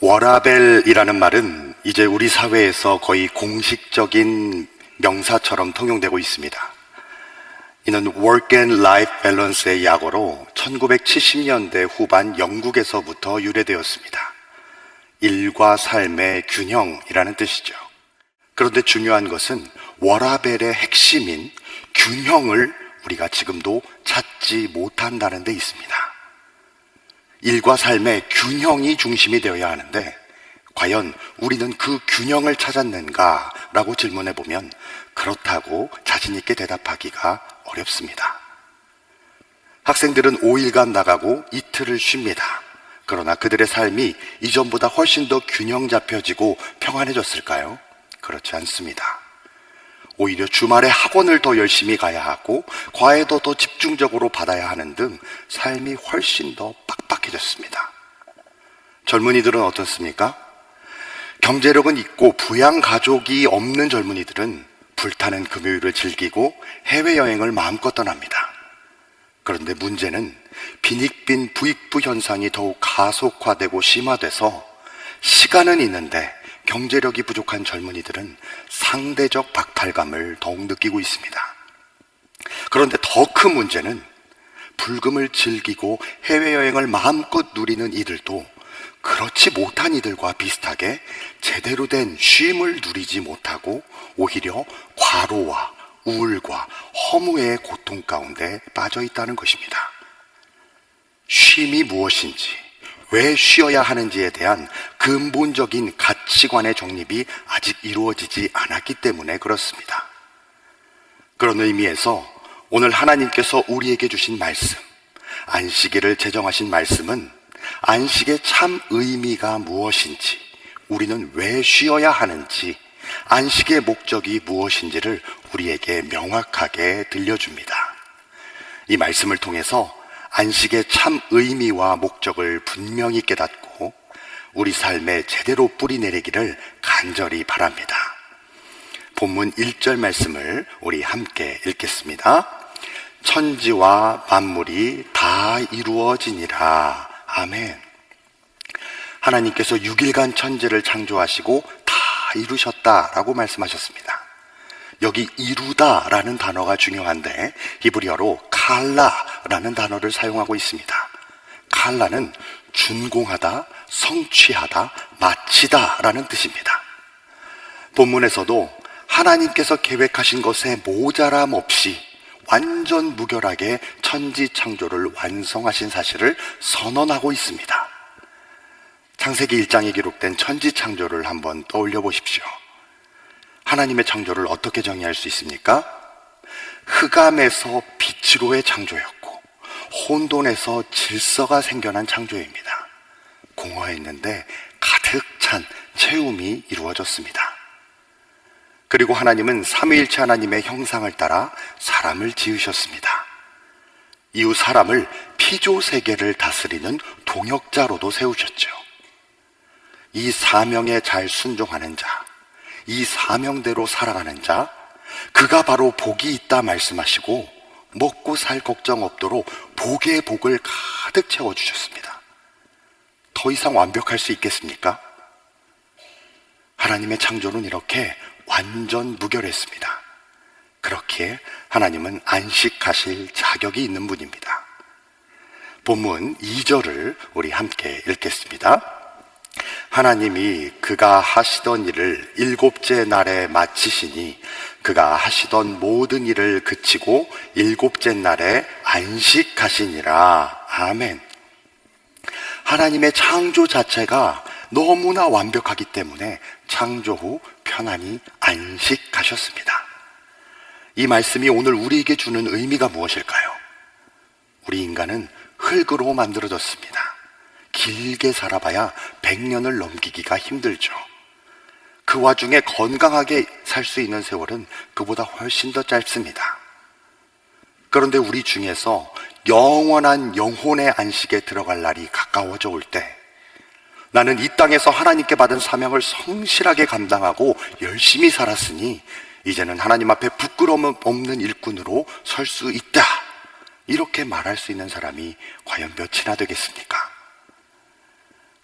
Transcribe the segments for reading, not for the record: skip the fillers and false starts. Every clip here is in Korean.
워라밸이라는 말은 이제 우리 사회에서 거의 공식적인 명사처럼 통용되고 있습니다. 이는 Work and Life Balance의 약어로 1970년대 후반 영국에서부터 유래되었습니다. 일과 삶의 균형이라는 뜻이죠. 그런데 중요한 것은 워라밸의 핵심인 균형을 우리가 지금도 찾지 못한다는 데 있습니다. 일과 삶의 균형이 중심이 되어야 하는데 과연 우리는 그 균형을 찾았는가? 라고 질문해 보면 그렇다고 자신 있게 대답하기가 어렵습니다. 학생들은 5일간 나가고 이틀을 쉽니다. 그러나 그들의 삶이 이전보다 훨씬 더 균형 잡혀지고 평안해졌을까요? 그렇지 않습니다. 오히려 주말에 학원을 더 열심히 가야 하고 과외도 더 집중적으로 받아야 하는 등 삶이 훨씬 더 빡빡해졌습니다. 젊은이들은 어떻습니까? 경제력은 있고 부양 가족이 없는 젊은이들은 불타는 금요일을 즐기고 해외여행을 마음껏 떠납니다. 그런데 문제는 빈익빈 부익부 현상이 더욱 가속화되고 심화돼서 시간은 있는데 경제력이 부족한 젊은이들은 상대적 박탈감을 더욱 느끼고 있습니다. 그런데 더 큰 문제는 불금을 즐기고 해외여행을 마음껏 누리는 이들도 그렇지 못한 이들과 비슷하게 제대로 된 쉼을 누리지 못하고 오히려 과로와 우울과 허무의 고통 가운데 빠져 있다는 것입니다. 쉼이 무엇인지, 왜 쉬어야 하는지에 대한 근본적인 가치관의 정립이 아직 이루어지지 않았기 때문에 그렇습니다. 그런 의미에서 오늘 하나님께서 우리에게 주신 말씀, 안식일을 제정하신 말씀은 안식의 참 의미가 무엇인지, 우리는 왜 쉬어야 하는지, 안식의 목적이 무엇인지를 우리에게 명확하게 들려줍니다. 이 말씀을 통해서 안식의 참 의미와 목적을 분명히 깨닫고 우리 삶에 제대로 뿌리내리기를 간절히 바랍니다. 본문 1절 말씀을 우리 함께 읽겠습니다. 천지와 만물이 다 이루어지니라. 아멘. 하나님께서 6일간 천지를 창조하시고 다 이루셨다라고 말씀하셨습니다. 여기 이루다라는 단어가 중요한데 히브리어로 칼라라는 단어를 사용하고 있습니다. 칼라는 준공하다, 성취하다, 마치다라는 뜻입니다. 본문에서도 하나님께서 계획하신 것에 모자람 없이 완전 무결하게 천지 창조를 완성하신 사실을 선언하고 있습니다. 창세기 1장에 기록된 천지 창조를 한번 떠올려 보십시오. 하나님의 창조를 어떻게 정의할 수 있습니까? 흑암에서 빛으로의 창조였고 혼돈에서 질서가 생겨난 창조입니다. 공허했는데 가득 찬 채움이 이루어졌습니다. 그리고 하나님은 삼위일체 하나님의 형상을 따라 사람을 지으셨습니다. 이후 사람을 피조세계를 다스리는 동역자로도 세우셨죠. 이 사명에 잘 순종하는 자, 이 사명대로 살아가는 자, 그가 바로 복이 있다 말씀하시고 먹고 살 걱정 없도록 복의 복을 가득 채워주셨습니다. 더 이상 완벽할 수 있겠습니까? 하나님의 창조는 이렇게 완전 무결했습니다. 그렇기에 하나님은 안식하실 자격이 있는 분입니다. 본문 2절을 우리 함께 읽겠습니다. 하나님이 그가 하시던 일을 일곱째 날에 마치시니 그가 하시던 모든 일을 그치고 일곱째 날에 안식하시니라. 아멘. 하나님의 창조 자체가 너무나 완벽하기 때문에 창조 후 편안히 안식하셨습니다. 이 말씀이 오늘 우리에게 주는 의미가 무엇일까요? 우리 인간은 흙으로 만들어졌습니다. 길게 살아봐야 100년을 넘기기가 힘들죠. 그 와중에 건강하게 살 수 있는 세월은 그보다 훨씬 더 짧습니다. 그런데 우리 중에서 영원한 영혼의 안식에 들어갈 날이 가까워져 올 때 나는 이 땅에서 하나님께 받은 사명을 성실하게 감당하고 열심히 살았으니 이제는 하나님 앞에 부끄러움 없는 일꾼으로 설 수 있다, 이렇게 말할 수 있는 사람이 과연 몇이나 되겠습니까?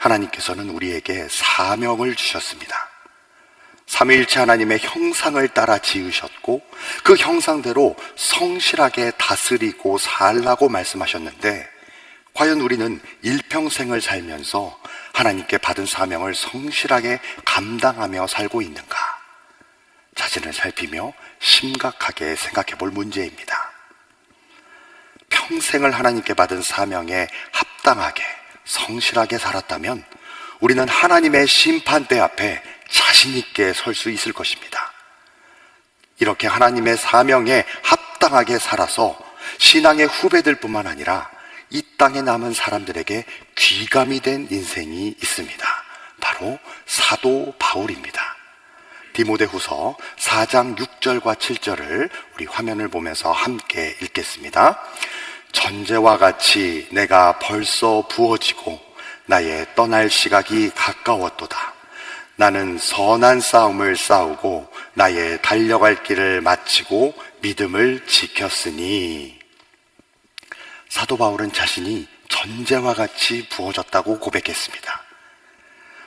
하나님께서는 우리에게 사명을 주셨습니다. 삼위일체 하나님의 형상을 따라 지으셨고 그 형상대로 성실하게 다스리고 살라고 말씀하셨는데, 과연 우리는 일평생을 살면서 하나님께 받은 사명을 성실하게 감당하며 살고 있는가? 자신을 살피며 심각하게 생각해 볼 문제입니다. 평생을 하나님께 받은 사명에 합당하게 성실하게 살았다면 우리는 하나님의 심판대 앞에 자신 있게 설 수 있을 것입니다. 이렇게 하나님의 사명에 합당하게 살아서 신앙의 후배들 뿐만 아니라 이 땅에 남은 사람들에게 귀감이 된 인생이 있습니다. 바로 사도 바울입니다. 디모데후서 4장 6절과 7절을 우리 화면을 보면서 함께 읽겠습니다. 전제와 같이 내가 벌써 부어지고 나의 떠날 시각이 가까웠도다. 나는 선한 싸움을 싸우고 나의 달려갈 길을 마치고 믿음을 지켰으니. 사도 바울은 자신이 전제와 같이 부어졌다고 고백했습니다.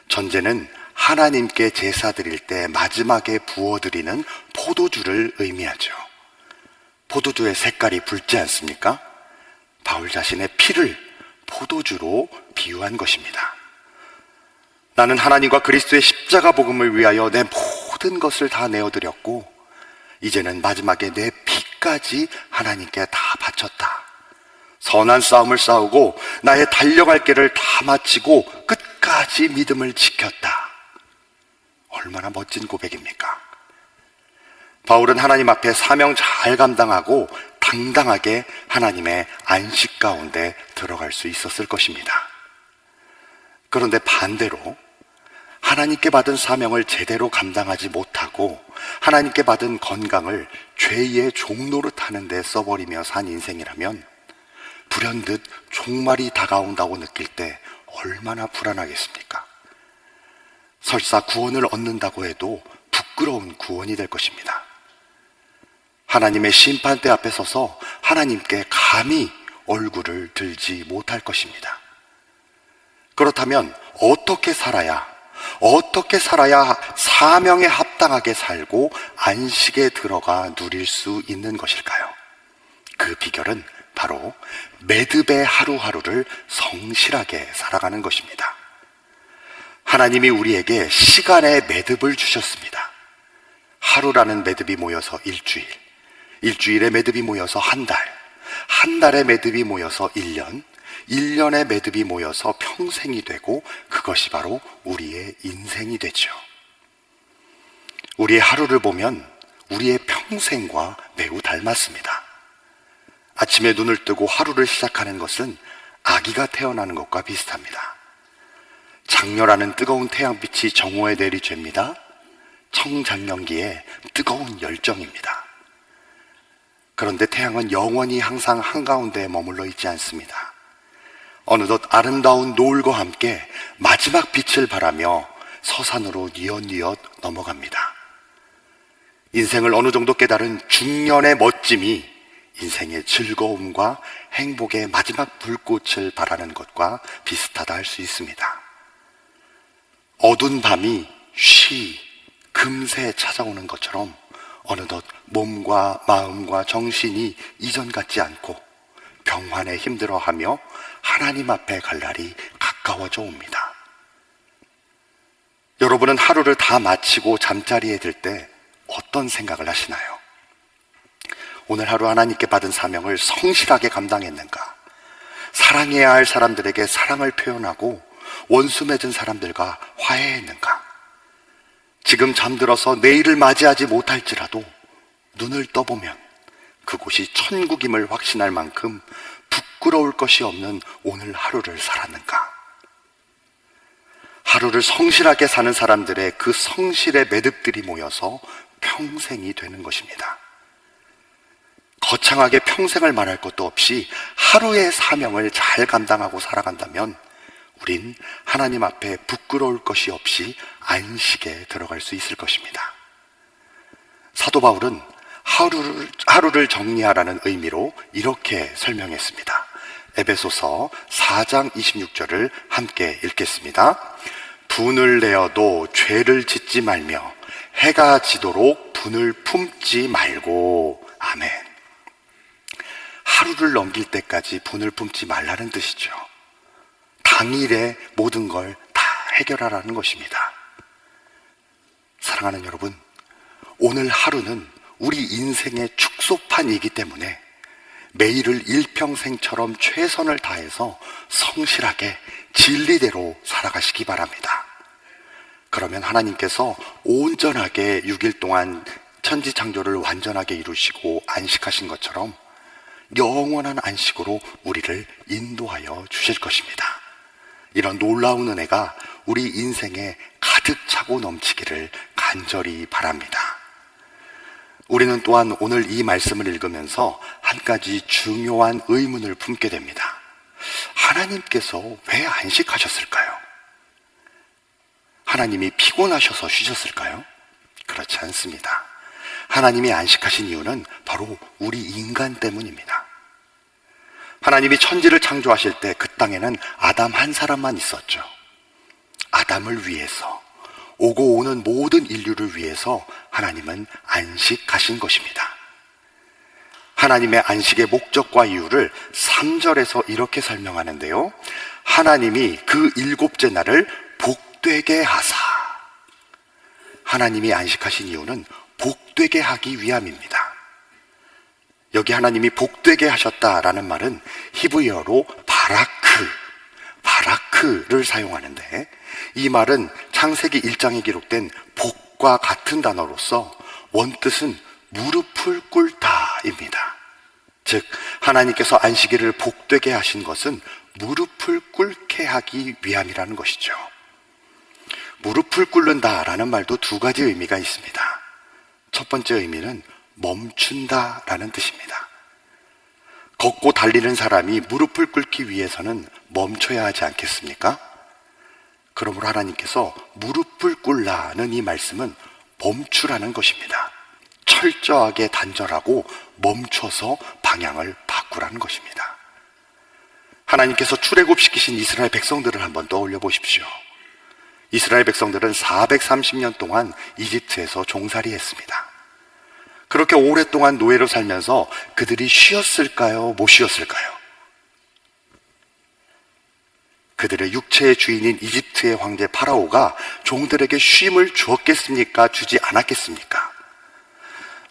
전제는 하나님께 제사 드릴 때 마지막에 부어드리는 포도주를 의미하죠. 포도주의 색깔이 붉지 않습니까? 바울 자신의 피를 포도주로 비유한 것입니다. 나는 하나님과 그리스도의 십자가 복음을 위하여 내 모든 것을 다 내어드렸고 이제는 마지막에 내 피까지 하나님께 다 바쳤다. 선한 싸움을 싸우고 나의 달려갈 길을 다 마치고 끝까지 믿음을 지켰다. 얼마나 멋진 고백입니까? 바울은 하나님 앞에 사명 잘 감당하고 당당하게 하나님의 안식 가운데 들어갈 수 있었을 것입니다. 그런데 반대로 하나님께 받은 사명을 제대로 감당하지 못하고 하나님께 받은 건강을 죄의 종노릇 하는 데 써버리며 산 인생이라면 불현듯 종말이 다가온다고 느낄 때 얼마나 불안하겠습니까? 설사 구원을 얻는다고 해도 부끄러운 구원이 될 것입니다. 하나님의 심판대 앞에 서서 하나님께 감히 얼굴을 들지 못할 것입니다. 그렇다면 어떻게 살아야 사명에 합당하게 살고 안식에 들어가 누릴 수 있는 것일까요? 그 비결은 바로 매듭의 하루하루를 성실하게 살아가는 것입니다. 하나님이 우리에게 시간의 매듭을 주셨습니다. 하루라는 매듭이 모여서 일주일, 일주일의 매듭이 모여서 한 달, 한 달의 매듭이 모여서 1년, 1년의 매듭이 모여서 평생이 되고 그것이 바로 우리의 인생이 되죠. 우리의 하루를 보면 우리의 평생과 매우 닮았습니다. 아침에 눈을 뜨고 하루를 시작하는 것은 아기가 태어나는 것과 비슷합니다. 장렬하는 뜨거운 태양빛이 정오에 내리쬐니다. 청장년기에 뜨거운 열정입니다. 그런데 태양은 영원히 항상 한가운데에 머물러 있지 않습니다. 어느덧 아름다운 노을과 함께 마지막 빛을 바라며 서산으로 뉘엿뉘엿 넘어갑니다. 인생을 어느 정도 깨달은 중년의 멋짐이 인생의 즐거움과 행복의 마지막 불꽃을 바라는 것과 비슷하다 할 수 있습니다. 어두운 밤이 금세 찾아오는 것처럼 어느덧 몸과 마음과 정신이 이전 같지 않고 병환에 힘들어하며 하나님 앞에 갈 날이 가까워져 옵니다. 여러분은 하루를 다 마치고 잠자리에 들 때 어떤 생각을 하시나요? 오늘 하루 하나님께 받은 사명을 성실하게 감당했는가? 사랑해야 할 사람들에게 사랑을 표현하고 원수 맺은 사람들과 화해했는가? 지금 잠들어서 내일을 맞이하지 못할지라도 눈을 떠보면 그곳이 천국임을 확신할 만큼 부끄러울 것이 없는 오늘 하루를 살았는가? 하루를 성실하게 사는 사람들의 그 성실의 매듭들이 모여서 평생이 되는 것입니다. 거창하게 평생을 말할 것도 없이 하루의 사명을 잘 감당하고 살아간다면 우린 하나님 앞에 부끄러울 것이 없이 안식에 들어갈 수 있을 것입니다. 사도 바울은 하루를 정리하라는 의미로 이렇게 설명했습니다. 에베소서 4장 26절을 함께 읽겠습니다. 분을 내어도 죄를 짓지 말며 해가 지도록 분을 품지 말고. 아멘. 하루를 넘길 때까지 분을 품지 말라는 뜻이죠. 당일에 모든 걸 다 해결하라는 것입니다. 사랑하는 여러분, 오늘 하루는 우리 인생의 축소판이기 때문에 매일을 일평생처럼 최선을 다해서 성실하게 진리대로 살아가시기 바랍니다. 그러면 하나님께서 온전하게 6일 동안 천지창조를 완전하게 이루시고 안식하신 것처럼 영원한 안식으로 우리를 인도하여 주실 것입니다. 이런 놀라운 은혜가 우리 인생에 가득 차고 넘치기를 간절히 바랍니다. 우리는 또한 오늘 이 말씀을 읽으면서 한 가지 중요한 의문을 품게 됩니다. 하나님께서 왜 안식하셨을까요? 하나님이 피곤하셔서 쉬셨을까요? 그렇지 않습니다. 하나님이 안식하신 이유는 바로 우리 인간 때문입니다. 하나님이 천지를 창조하실 때 그 땅에는 아담 한 사람만 있었죠. 아담을 위해서, 오고 오는 모든 인류를 위해서 하나님은 안식하신 것입니다. 하나님의 안식의 목적과 이유를 3절에서 이렇게 설명하는데요. 하나님이 그 7째 날을 복되게 하사. 하나님이 안식하신 이유는 복되게 하기 위함입니다. 여기 하나님이 복되게 하셨다라는 말은 히브리어로 바라크를 사용하는데, 이 말은 창세기 1장에 기록된 복과 같은 단어로서 원뜻은 무릎을 꿇다입니다. 즉 하나님께서 안식일을 복되게 하신 것은 무릎을 꿇게 하기 위함이라는 것이죠. 무릎을 꿇는다라는 말도 두 가지 의미가 있습니다. 첫 번째 의미는 멈춘다라는 뜻입니다. 걷고 달리는 사람이 무릎을 꿇기 위해서는 멈춰야 하지 않겠습니까? 그러므로 하나님께서 무릎을 꿇라는 이 말씀은 멈추라는 것입니다. 철저하게 단절하고 멈춰서 방향을 바꾸라는 것입니다. 하나님께서 출애굽시키신 이스라엘 백성들을 한번 떠올려 보십시오. 이스라엘 백성들은 430년 동안 이집트에서 종살이했습니다. 그렇게 오랫동안 노예로 살면서 그들이 쉬었을까요? 못 쉬었을까요? 그들의 육체의 주인인 이집트의 황제 파라오가 종들에게 쉼을 주었겠습니까? 주지 않았겠습니까?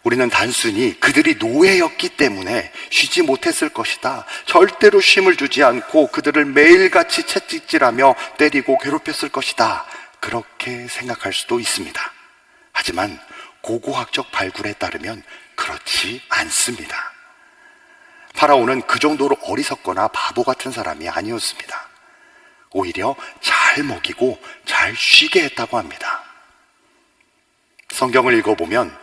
우리는 단순히 그들이 노예였기 때문에 쉬지 못했을 것이다, 절대로 쉼을 주지 않고 그들을 매일같이 채찍질하며 때리고 괴롭혔을 것이다, 그렇게 생각할 수도 있습니다. 하지만 고고학적 발굴에 따르면 그렇지 않습니다. 파라오는 그 정도로 어리석거나 바보 같은 사람이 아니었습니다. 오히려 잘 먹이고 잘 쉬게 했다고 합니다. 성경을 읽어보면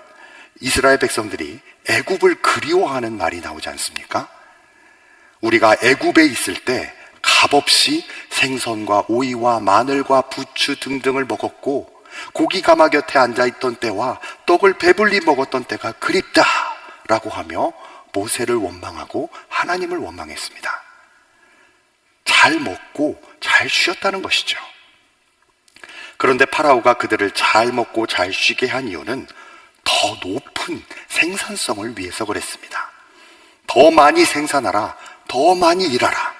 이스라엘 백성들이 애굽을 그리워하는 말이 나오지 않습니까? 우리가 애굽에 있을 때 값없이 생선과 오이와 마늘과 부추 등등을 먹었고, 고기 가마 곁에 앉아있던 때와 떡을 배불리 먹었던 때가 그립다 라고 하며 모세를 원망하고 하나님을 원망했습니다. 잘 먹고 잘 쉬었다는 것이죠. 그런데 파라오가 그들을 잘 먹고 잘 쉬게 한 이유는 더 높은 생산성을 위해서 그랬습니다. 더 많이 생산하라, 더 많이 일하라.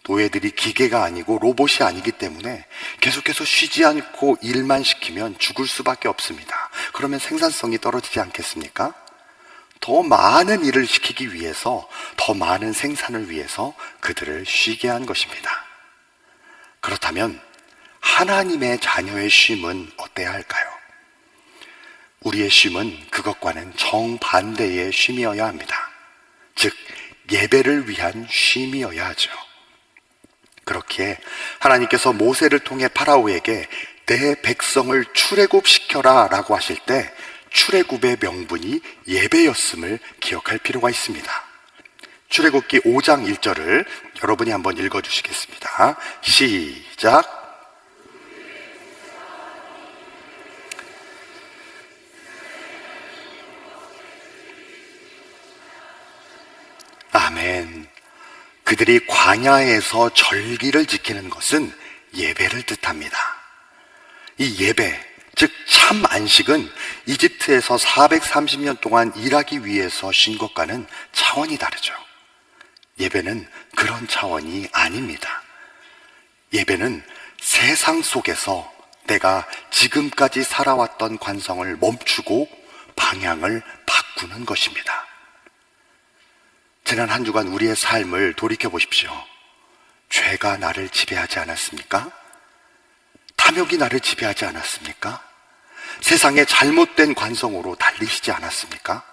노예들이 기계가 아니고 로봇이 아니기 때문에 계속해서 쉬지 않고 일만 시키면 죽을 수밖에 없습니다. 그러면 생산성이 떨어지지 않겠습니까? 더 많은 일을 시키기 위해서, 더 많은 생산을 위해서 그들을 쉬게 한 것입니다. 그렇다면 하나님의 자녀의 쉼은 어때야 할까요? 우리의 쉼은 그것과는 정반대의 쉼이어야 합니다. 즉 예배를 위한 쉼이어야 하죠. 그렇기에 하나님께서 모세를 통해 파라오에게 내 백성을 출애굽시켜라 라고 하실 때 출애굽의 명분이 예배였음을 기억할 필요가 있습니다. 출애굽기 5장 1절을 여러분이 한번 읽어주시겠습니다. 시작. 아멘. 그들이 광야에서 절기를 지키는 것은 예배를 뜻합니다. 이 예배, 즉 참 안식은 이집트에서 430년 동안 일하기 위해서 쉰 것과는 차원이 다르죠. 예배는 그런 차원이 아닙니다. 예배는 세상 속에서 내가 지금까지 살아왔던 관성을 멈추고 방향을 바꾸는 것입니다. 지난 한 주간 우리의 삶을 돌이켜보십시오. 죄가 나를 지배하지 않았습니까? 탐욕이 나를 지배하지 않았습니까? 세상의 잘못된 관성으로 달리시지 않았습니까?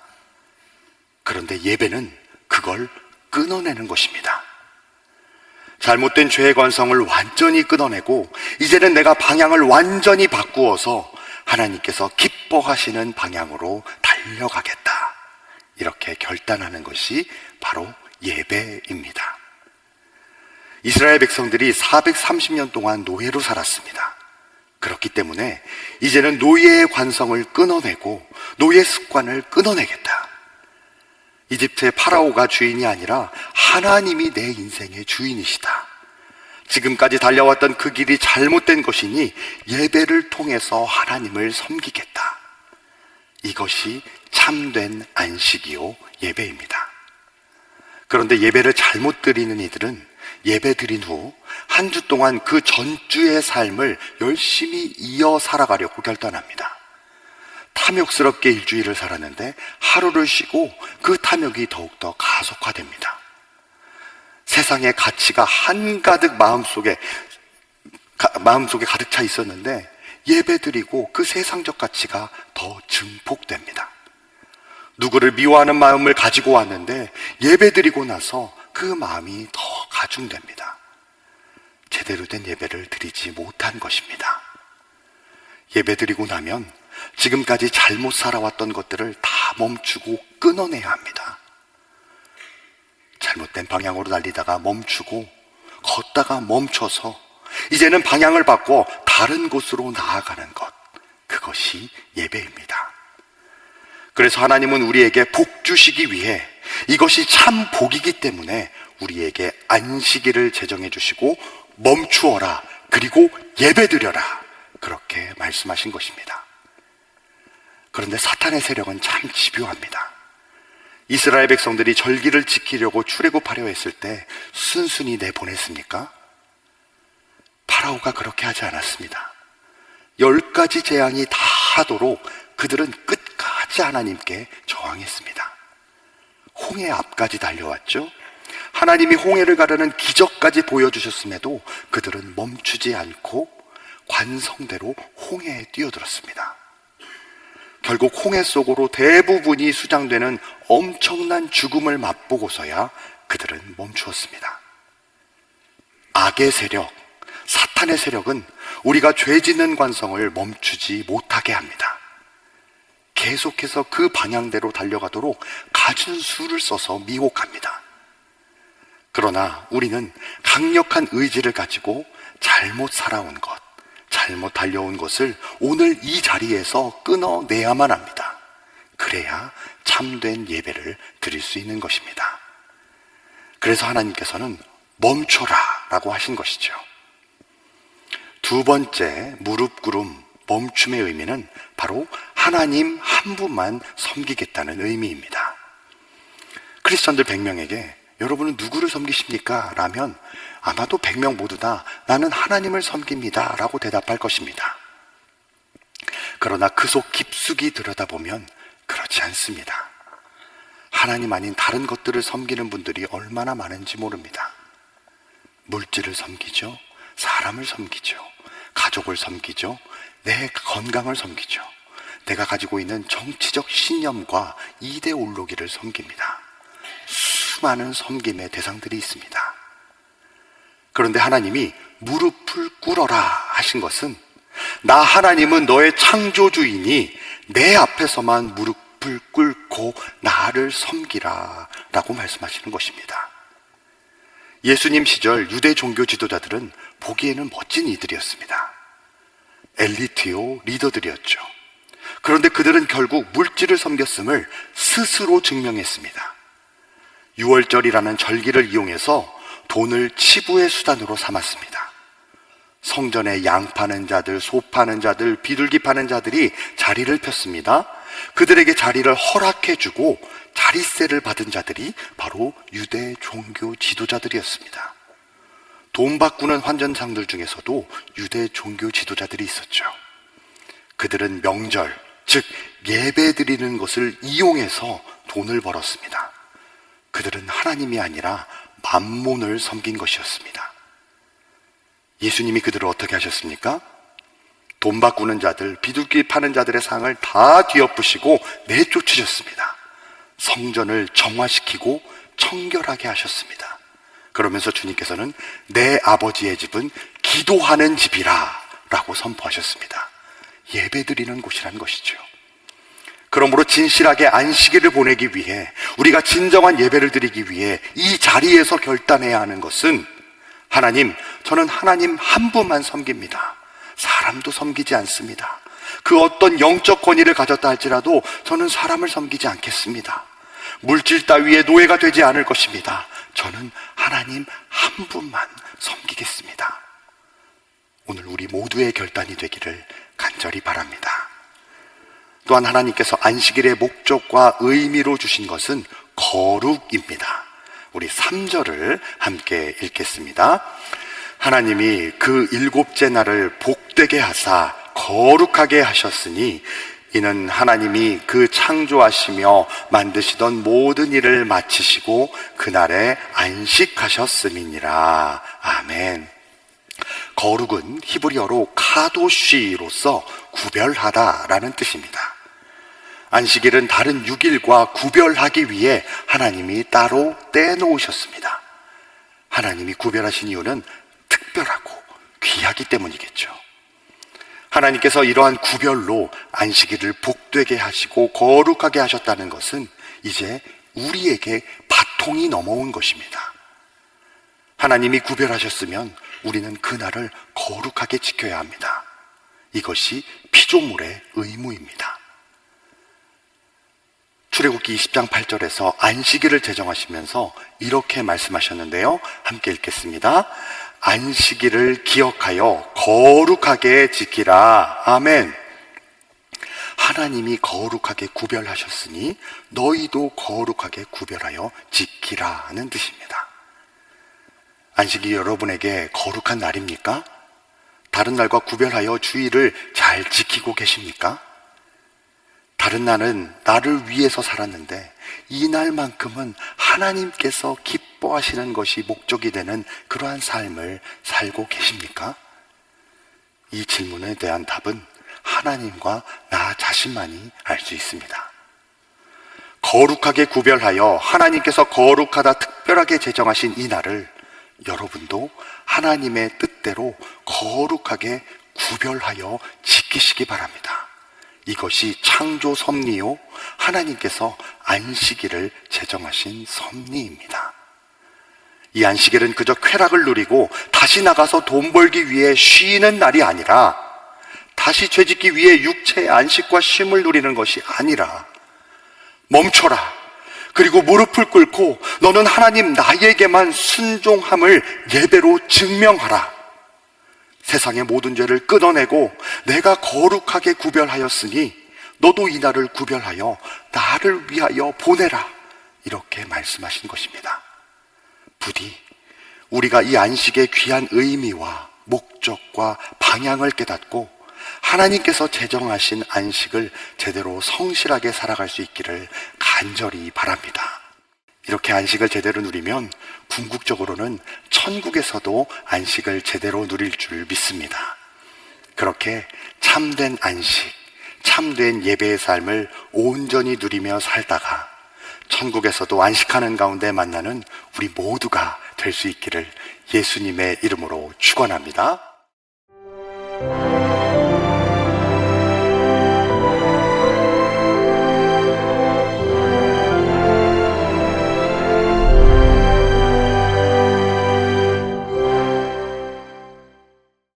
그런데 예배는 그걸 끊어내는 것입니다. 잘못된 죄의 관성을 완전히 끊어내고 이제는 내가 방향을 완전히 바꾸어서 하나님께서 기뻐하시는 방향으로 달려가겠다, 이렇게 결단하는 것이 바로 예배입니다. 이스라엘 백성들이 430년 동안 노예로 살았습니다. 그렇기 때문에 이제는 노예의 관성을 끊어내고 노예 습관을 끊어내겠다. 이집트의 파라오가 주인이 아니라 하나님이 내 인생의 주인이시다. 지금까지 달려왔던 그 길이 잘못된 것이니 예배를 통해서 하나님을 섬기겠다. 이것이 참된 안식이요 예배입니다. 그런데 예배를 잘못 드리는 이들은 예배 드린 후 한 주 동안 그 전주의 삶을 열심히 이어 살아가려고 결단합니다. 탐욕스럽게 일주일을 살았는데 하루를 쉬고 그 탐욕이 더욱더 가속화됩니다. 세상의 가치가 한가득 마음속에 가득 차 있었는데 예배드리고 그 세상적 가치가 더 증폭됩니다. 누구를 미워하는 마음을 가지고 왔는데 예배드리고 나서 그 마음이 더 가중됩니다. 제대로 된 예배를 드리지 못한 것입니다. 예배드리고 나면 지금까지 잘못 살아왔던 것들을 다 멈추고 끊어내야 합니다. 잘못된 방향으로 달리다가 멈추고 걷다가 멈춰서 이제는 방향을 바꿔 다른 곳으로 나아가는 것, 그것이 예배입니다. 그래서 하나님은 우리에게 복 주시기 위해 이것이 참 복이기 때문에 우리에게 안식일을 제정해 주시고 멈추어라, 그리고 예배드려라, 그렇게 말씀하신 것입니다. 그런데 사탄의 세력은 참 집요합니다. 이스라엘 백성들이 절기를 지키려고 출애굽하려 했을 때 순순히 내보냈습니까? 파라오가 그렇게 하지 않았습니다. 10가지 재앙이 다 하도록 그들은 끝까지 하나님께 저항했습니다. 홍해 앞까지 달려왔죠. 하나님이 홍해를 가르는 기적까지 보여주셨음에도 그들은 멈추지 않고 관성대로 홍해에 뛰어들었습니다. 결국 홍해 속으로 대부분이 수장되는 엄청난 죽음을 맛보고서야 그들은 멈추었습니다. 악의 세력, 사탄의 세력은 우리가 죄 짓는 관성을 멈추지 못하게 합니다. 계속해서 그 방향대로 달려가도록 갖은 수를 써서 미혹합니다. 그러나 우리는 강력한 의지를 가지고 잘못 살아온 것, 잘못 달려온 것을 오늘 이 자리에서 끊어내야만 합니다. 그래야 참된 예배를 드릴 수 있는 것입니다. 그래서 하나님께서는 멈춰라 라고 하신 것이죠. 두 번째 무릎 꿇음, 멈춤의 의미는 바로 하나님 한 분만 섬기겠다는 의미입니다. 크리스천들 100명에게 여러분은 누구를 섬기십니까? 라면 아마도 100명 모두 다 나는 하나님을 섬깁니다 라고 대답할 것입니다. 그러나 그 속 깊숙이 들여다보면 그렇지 않습니다. 하나님 아닌 다른 것들을 섬기는 분들이 얼마나 많은지 모릅니다. 물질을 섬기죠. 사람을 섬기죠. 가족을 섬기죠. 내 건강을 섬기죠. 내가 가지고 있는 정치적 신념과 이데올로기를 섬깁니다. 수많은 섬김의 대상들이 있습니다. 그런데 하나님이 무릎을 꿇어라 하신 것은 나 하나님은 너의 창조주이니 내 앞에서만 무릎을 꿇고 나를 섬기라 라고 말씀하시는 것입니다. 예수님 시절 유대 종교 지도자들은 보기에는 멋진 이들이었습니다. 엘리트요 리더들이었죠. 그런데 그들은 결국 물질을 섬겼음을 스스로 증명했습니다. 유월절이라는 절기를 이용해서 돈을 치부의 수단으로 삼았습니다. 성전에 양 파는 자들, 소 파는 자들, 비둘기 파는 자들이 자리를 폈습니다. 그들에게 자리를 허락해주고 자리세를 받은 자들이 바로 유대 종교 지도자들이었습니다. 돈 바꾸는 환전상들 중에서도 유대 종교 지도자들이 있었죠. 그들은 명절, 즉 예배 드리는 것을 이용해서 돈을 벌었습니다. 그들은 하나님이 아니라 만몬을 섬긴 것이었습니다. 예수님이 그들을 어떻게 하셨습니까? 돈 바꾸는 자들, 비둘기 파는 자들의 상을 다 뒤엎으시고 내쫓으셨습니다. 성전을 정화시키고 청결하게 하셨습니다. 그러면서 주님께서는 내 아버지의 집은 기도하는 집이라 라고 선포하셨습니다. 예배드리는 곳이라는 것이죠. 그러므로 진실하게 안식일을 보내기 위해, 우리가 진정한 예배를 드리기 위해 이 자리에서 결단해야 하는 것은, 하나님, 저는 하나님 한 분만 섬깁니다. 사람도 섬기지 않습니다. 그 어떤 영적 권위를 가졌다 할지라도 저는 사람을 섬기지 않겠습니다. 물질 따위의 노예가 되지 않을 것입니다. 저는 하나님 한 분만 섬기겠습니다. 오늘 우리 모두의 결단이 되기를 간절히 바랍니다. 또한 하나님께서 안식일의 목적과 의미로 주신 것은 거룩입니다. 우리 3절을 함께 읽겠습니다. 하나님이 그 일곱째 날을 복되게 하사 거룩하게 하셨으니 이는 하나님이 그 창조하시며 만드시던 모든 일을 마치시고 그날에 안식하셨음이니라. 아멘. 거룩은 히브리어로 카도시로서 구별하다라는 뜻입니다. 안식일은 다른 6일과 구별하기 위해 하나님이 따로 떼놓으셨습니다. 하나님이 구별하신 이유는 특별하고 귀하기 때문이겠죠. 하나님께서 이러한 구별로 안식일을 복되게 하시고 거룩하게 하셨다는 것은 이제 우리에게 바통이 넘어온 것입니다. 하나님이 구별하셨으면 우리는 그날을 거룩하게 지켜야 합니다. 이것이 피조물의 의무입니다. 출애굽기 20장 8절에서 안식일을 제정하시면서 이렇게 말씀하셨는데요. 함께 읽겠습니다. 안식일을 기억하여 거룩하게 지키라. 아멘. 하나님이 거룩하게 구별하셨으니 너희도 거룩하게 구별하여 지키라는 뜻입니다. 안식이 여러분에게 거룩한 날입니까? 다른 날과 구별하여 주일을 잘 지키고 계십니까? 다른 날은 나를 위해서 살았는데 이 날만큼은 하나님께서 기뻐하시는 것이 목적이 되는 그러한 삶을 살고 계십니까? 이 질문에 대한 답은 하나님과 나 자신만이 알 수 있습니다. 거룩하게 구별하여 하나님께서 거룩하다 특별하게 제정하신 이 날을 여러분도 하나님의 뜻대로 거룩하게 구별하여 지키시기 바랍니다. 이것이 창조 섭리요, 하나님께서 안식일을 제정하신 섭리입니다. 이 안식일은 그저 쾌락을 누리고 다시 나가서 돈 벌기 위해 쉬는 날이 아니라, 다시 죄짓기 위해 육체의 안식과 쉼을 누리는 것이 아니라, 멈춰라. 그리고 무릎을 꿇고 너는 하나님 나에게만 순종함을 예배로 증명하라. 세상의 모든 죄를 끊어내고 내가 거룩하게 구별하였으니 너도 이 날을 구별하여 나를 위하여 보내라. 이렇게 말씀하신 것입니다. 부디 우리가 이 안식의 귀한 의미와 목적과 방향을 깨닫고 하나님께서 제정하신 안식을 제대로 성실하게 살아갈 수 있기를 간절히 바랍니다. 이렇게 안식을 제대로 누리면 궁극적으로는 천국에서도 안식을 제대로 누릴 줄 믿습니다. 그렇게 참된 안식, 참된 예배의 삶을 온전히 누리며 살다가 천국에서도 안식하는 가운데 만나는 우리 모두가 될 수 있기를 예수님의 이름으로 축원합니다.